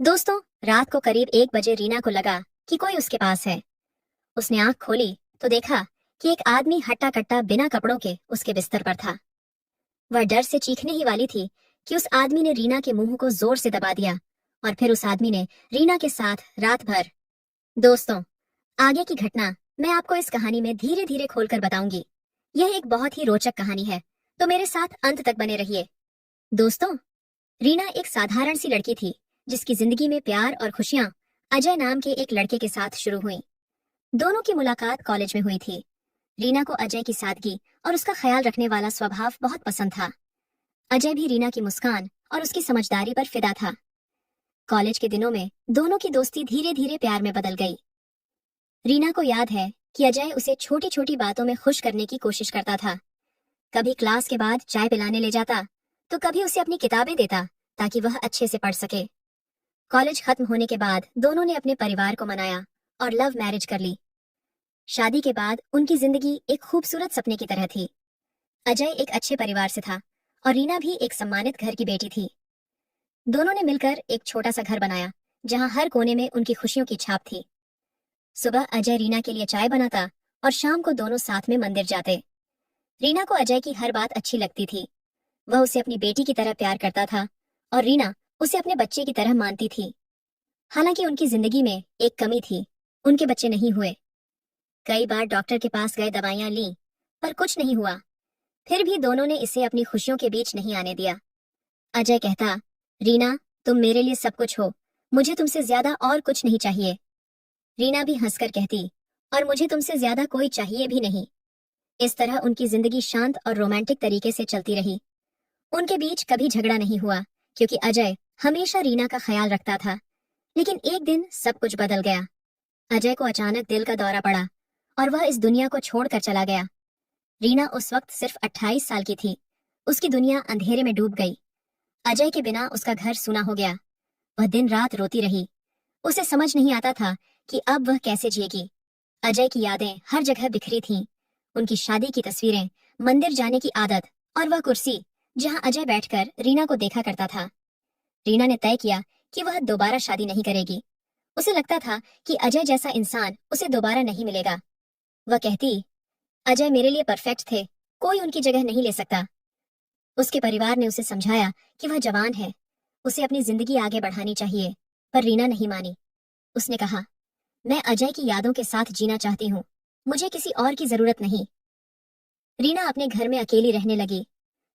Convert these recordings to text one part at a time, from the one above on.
दोस्तों, रात को करीब 1 बजे रीना को लगा कि कोई उसके पास है। उसने आंख खोली तो देखा कि एक आदमी हट्टा कट्टा बिना कपड़ों के उसके बिस्तर पर था। वह डर से चीखने ही वाली थी कि उस आदमी ने रीना के मुंह को जोर से दबा दिया और फिर उस आदमी ने रीना के साथ रात भर। दोस्तों, आगे की घटना मैं आपको इस कहानी में धीरे धीरे खोलकर बताऊंगी। यह एक बहुत ही रोचक कहानी है, तो मेरे साथ अंत तक बने रहिए। दोस्तों, रीना एक साधारण सी लड़की थी जिसकी जिंदगी में प्यार और खुशियां अजय नाम के एक लड़के के साथ शुरू हुई। दोनों की मुलाकात कॉलेज में हुई थी। रीना को अजय की सादगी और उसका ख्याल रखने वाला स्वभाव बहुत पसंद था। अजय भी रीना की मुस्कान और उसकी समझदारी पर फिदा था। कॉलेज के दिनों में दोनों की दोस्ती धीरे धीरे प्यार में बदल गई। रीना को याद है कि अजय उसे छोटी छोटी बातों में खुश करने की कोशिश करता था। कभी क्लास के बाद चाय पिलाने ले जाता, तो कभी उसे अपनी किताबें देता ताकि वह अच्छे से पढ़ सके। कॉलेज खत्म होने के बाद दोनों ने अपने परिवार को मनाया और लव मैरिज कर ली। शादी के बाद उनकी जिंदगी एक खूबसूरत सपने की तरह थी। अजय एक अच्छे परिवार से था और रीना भी एक सम्मानित घर की बेटी थी। दोनों ने मिलकर एक छोटा सा घर बनाया जहां हर कोने में उनकी खुशियों की छाप थी। सुबह अजय रीना के लिए चाय बनाता और शाम को दोनों साथ में मंदिर जाते। रीना को अजय की हर बात अच्छी लगती थी। वह उसे अपनी बेटी की तरह प्यार करता था और रीना उसे अपने बच्चे की तरह मानती थी। हालांकि उनकी जिंदगी में एक कमी थी, उनके बच्चे नहीं हुए। कई बार डॉक्टर के पास गए, दवाइयां ली, पर कुछ नहीं हुआ। फिर भी दोनों ने इसे अपनी खुशियों के बीच नहीं आने दिया। अजय कहता, रीना, तुम मेरे लिए सब कुछ हो, मुझे तुमसे ज्यादा और कुछ नहीं चाहिए। रीना भी हंसकर कहती, और मुझे तुमसे ज्यादा कोई चाहिए भी नहीं। इस तरह उनकी जिंदगी शांत और रोमांटिक तरीके से चलती रही। उनके बीच कभी झगड़ा नहीं हुआ, क्योंकि अजय हमेशा रीना का ख्याल रखता था। लेकिन एक दिन सब कुछ बदल गया। अजय को अचानक दिल का दौरा पड़ा और वह इस दुनिया को छोड़कर चला गया। रीना उस वक्त सिर्फ 28 साल की थी। उसकी दुनिया अंधेरे में डूब गई। अजय के बिना उसका घर सूना हो गया। वह दिन रात रोती रही। उसे समझ नहीं आता था कि अब वह कैसे जिएगी। अजय की यादें हर जगह बिखरी थीं। उनकी शादी की तस्वीरें, मंदिर जाने की आदत और वह कुर्सी जहां अजय बैठकर रीना को देखा करता था। रीना ने तय किया कि वह दोबारा शादी नहीं करेगी। उसे लगता था कि अजय जैसा इंसान उसे दोबारा नहीं मिलेगा। वह कहती, अजय मेरे लिए परफेक्ट थे, कोई उनकी जगह नहीं ले सकता। उसके परिवार ने उसे समझाया कि वह जवान है, उसे अपनी जिंदगी आगे बढ़ानी चाहिए, पर रीना नहीं मानी। उसने कहा, मैं अजय की यादों के साथ जीना चाहती हूँ, मुझे किसी और की जरूरत नहीं। रीना अपने घर में अकेली रहने लगी।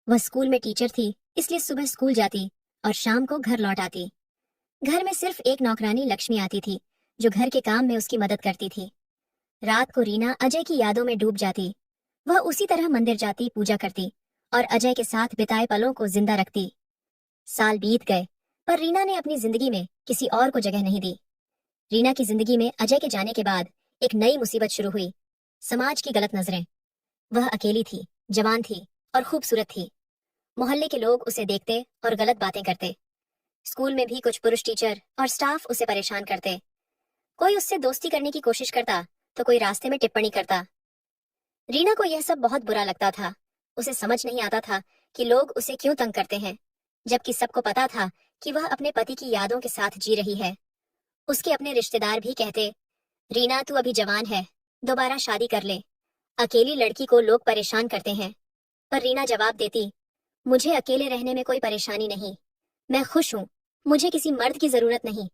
वह स्कूल में टीचर थी, इसलिए सुबह स्कूल जाती और शाम को घर लौट आती। घर में सिर्फ एक नौकरानी लक्ष्मी आती थी, जो घर के काम में उसकी मदद करती थी। रात को रीना अजय की यादों में डूब जाती। वह उसी तरह मंदिर जाती, पूजा करती और अजय के साथ बिताए पलों को जिंदा रखती। साल बीत गए, पर रीना ने अपनी जिंदगी में किसी और को जगह नहीं दी। रीना की जिंदगी में अजय के जाने के बाद एक नई मुसीबत शुरू हुई, समाज की गलत नजरें। वह अकेली थी, जवान थी और खूबसूरत थी। मोहल्ले के लोग उसे देखते और गलत बातें करते। स्कूल में भी कुछ पुरुष टीचर और स्टाफ उसे परेशान करते। कोई उससे दोस्ती करने की कोशिश करता, तो कोई रास्ते में टिप्पणी करता। रीना को यह सब बहुत बुरा लगता था। उसे समझ नहीं आता था कि लोग उसे क्यों तंग करते हैं, जबकि सबको पता था कि वह अपने पति की यादों के साथ जी रही है। उसके अपने रिश्तेदार भी कहते, रीना, तू अभी जवान है, दोबारा शादी कर ले, अकेली लड़की को लोग परेशान करते हैं। पर रीना जवाब देती, मुझे अकेले रहने में कोई परेशानी नहीं, मैं खुश हूँ, मुझे किसी मर्द की जरूरत नहीं।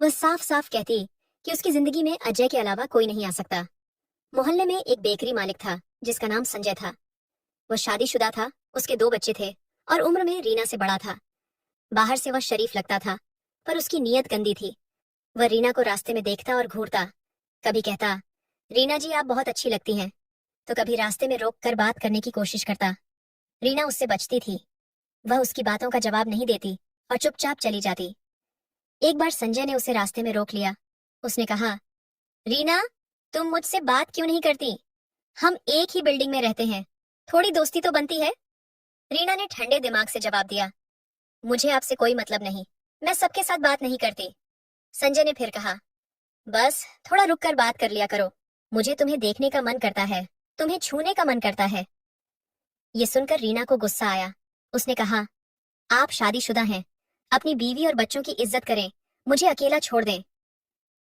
वह साफ साफ कहती कि उसकी जिंदगी में अजय के अलावा कोई नहीं आ सकता। मोहल्ले में एक बेकरी मालिक था जिसका नाम संजय था। वह शादीशुदा था, उसके 2 बच्चे थे और उम्र में रीना से बड़ा था। बाहर से वह शरीफ लगता था, पर उसकी नीयत गंदी थी। वह रीना को रास्ते में देखता और घूरता। कभी कहता, रीना जी आप बहुत अच्छी लगती हैं, तो कभी रास्ते में रोक कर बात करने की कोशिश करता। रीना उससे बचती थी। वह उसकी बातों का जवाब नहीं देती और चुपचाप चली जाती। एक बार संजय ने उसे रास्ते में रोक लिया। उसने कहा, रीना, तुम मुझसे बात क्यों नहीं करती? हम एक ही बिल्डिंग में रहते हैं, थोड़ी दोस्ती तो बनती है। रीना ने ठंडे दिमाग से जवाब दिया, मुझे आपसे कोई मतलब नहीं, मैं सबके साथ बात नहीं करती। संजय ने फिर कहा, बस थोड़ा रुक कर बात कर लिया करो, मुझे तुम्हें देखने का मन करता है, तुम्हें छूने का मन करता है। ये सुनकर रीना को गुस्सा आया। उसने कहा, आप शादीशुदा हैं, अपनी बीवी और बच्चों की इज्जत करें मुझे अकेला छोड़ दें।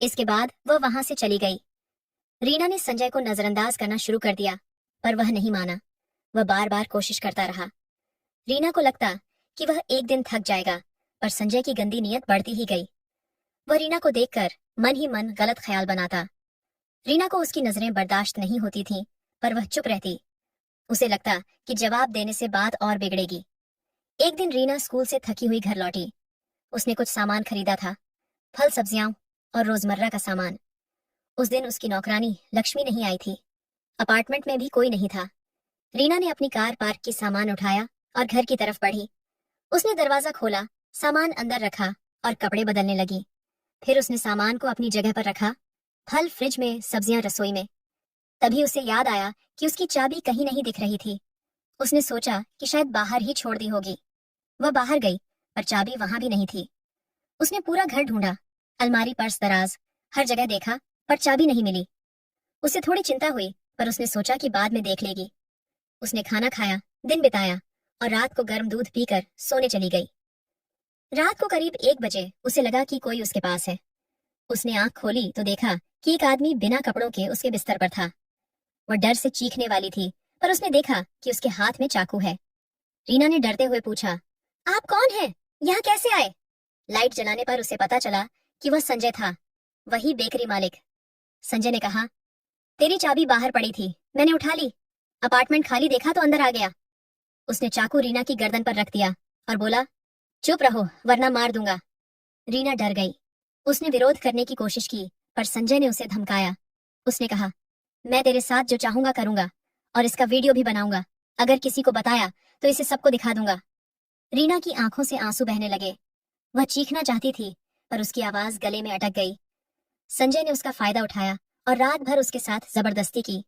इसके बाद वह वहां से चली गई। रीना ने संजय को नजरअंदाज करना शुरू कर दिया, पर वह नहीं माना। वह बार बार कोशिश करता रहा। रीना को लगता कि वह एक दिन थक जाएगा, पर संजय की गंदी नीयत बढ़ती ही गई। वह रीना को देखकर मन ही मन गलत ख्याल बनाता। रीना को उसकी नजरें बर्दाश्त नहीं होती थीं, पर वह चुप रहती। उसे लगता कि जवाब देने से बात और बिगड़ेगी। एक दिन रीना स्कूल से थकी हुई घर लौटी। उसने कुछ सामान खरीदा था, फल सब्जियां और रोजमर्रा का सामान। उस दिन उसकी नौकरानी लक्ष्मी नहीं आई थी। अपार्टमेंट में भी कोई नहीं था। रीना ने अपनी कार पार्क की सामान उठाया और घर की तरफ बढ़ी। उसने दरवाजा खोला, सामान अंदर रखा और कपड़े बदलने लगी। फिर उसने सामान को अपनी जगह पर रखा, फल फ्रिज में, सब्जियां रसोई में। तभी उसे याद आया कि उसकी चाबी कहीं नहीं दिख रही थी। उसने सोचा कि शायद बाहर ही छोड़ दी होगी। वह बाहर गई, पर चाबी वहां भी नहीं थी। उसने पूरा घर ढूंढा, अलमारी, पर्स, दराज, हर जगह देखा, पर चाबी नहीं मिली। उसे थोड़ी चिंता हुई, पर उसने सोचा कि बाद में देख लेगी। उसने खाना खाया, दिन बिताया और रात को गर्म दूध पीकर सोने चली गई। रात को करीब 1 बजे उसे लगा कि कोई उसके पास है। उसने आंख खोली तो देखा कि एक आदमी बिना कपड़ों के उसके बिस्तर पर था। वह डर से चीखने वाली थी, पर उसने देखा कि उसके हाथ में चाकू है। रीना ने डरते हुए पूछा, आप कौन हैं? यहाँ कैसे आए? लाइट जलाने पर उसे पता चला कि वह संजय था, वही बेकरी मालिक। संजय ने कहा, तेरी चाबी बाहर पड़ी थी, मैंने उठा ली। अपार्टमेंट खाली देखा तो अंदर आ गया। उसने चाकू रीना की गर्दन पर रख दिया और बोला, चुप रहो वरना मार दूंगा। रीना डर गई। उसने विरोध करने की कोशिश की, पर संजय ने उसे धमकाया। उसने कहा, मैं तेरे साथ जो चाहूंगा करूंगा और इसका वीडियो भी बनाऊंगा। अगर किसी को बताया तो इसे सबको दिखा दूंगा। रीना की आंखों से आंसू बहने लगे। वह चीखना चाहती थी, पर उसकी आवाज गले में अटक गई। संजय ने उसका फायदा उठाया और रात भर उसके साथ जबरदस्ती की।